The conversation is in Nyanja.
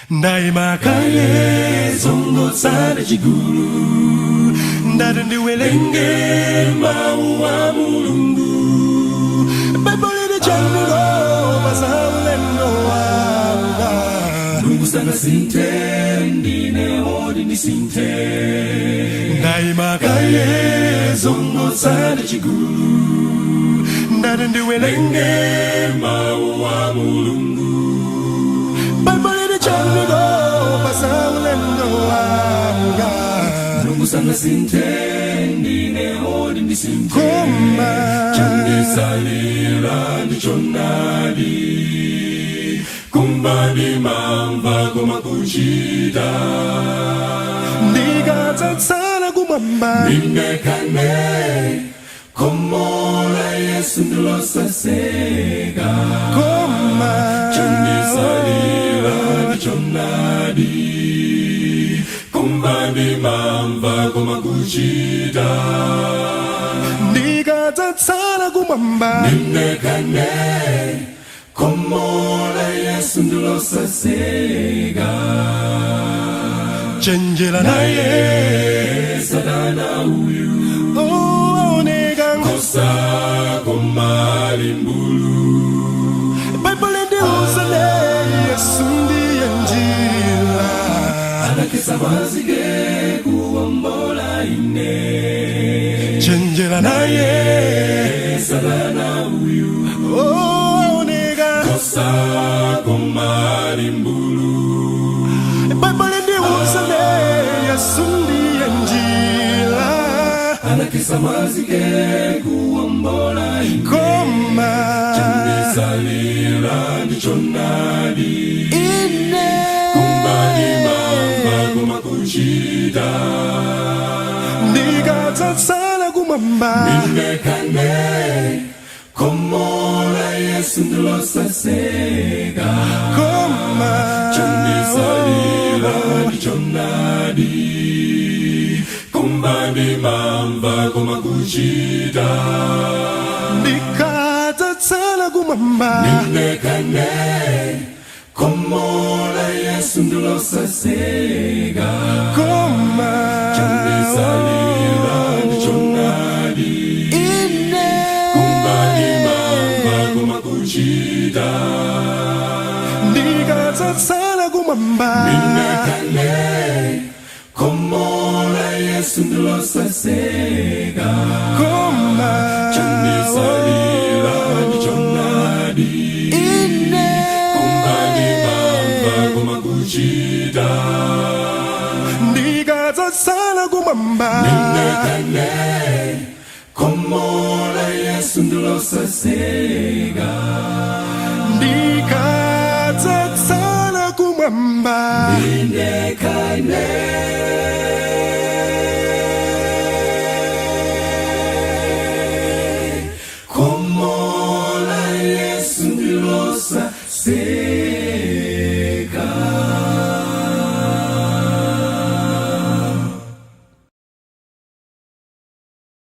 Daima kale zongo sana chigulu Ndari ndiwelenge maua mulungu Bible de chango Basaulendo wanga Mungu sana sinte Ndine hodi ni sinte Daima kale zongo sana chigulu Ndari ndiwelenge maua mulungu Mungu sana sinte Ndine hodi ndi sinte Chandi salira ndichonadi Kumbani mamva kuma kuchita Ndiga tatsala kumamba Nine kane Komola Yesu ndilosa sega Chandi salira ndichonadi Kumbani mamva kuma kuchita Ndikatatsala kumamba Nine kane Komola Yesu ndilosa sega Chenjela naye Sadana uyu Onega Kosa kumali mbulu Bible ndi uzale Yesu ndiye njila Anakisa mazige kuombola ine Chenjela naye Sadana uyu Onega Kosa kumali mbulu Bible ndi uzale Yesu ndiye njila Anakisa mazige kuombola ine Chandi salira ndichonadi Kumbani mamba kuma kuchita Ndikatatsala kumamba Nine kane Komola Yesu ndilosa sega Chandi salira ndichonadi Kumbani mamba kuma kuchita Ndikatatsala kumamba Nine kane Komola Yesu ndilosa sega Chandi salira ndichonadi Kumbani mamba kuma kuchita Ndikatatsala kumamba Nine kane Komola Yesu ndilosa sega Chandi salira ndichonadi Kumbani mamba kuma kuchita Ndikatatsala kumamba Nine kane Komola Yesu ndilosa sega Ndikatatsala kumamba Nine kane Komola Yesu ndilosa sega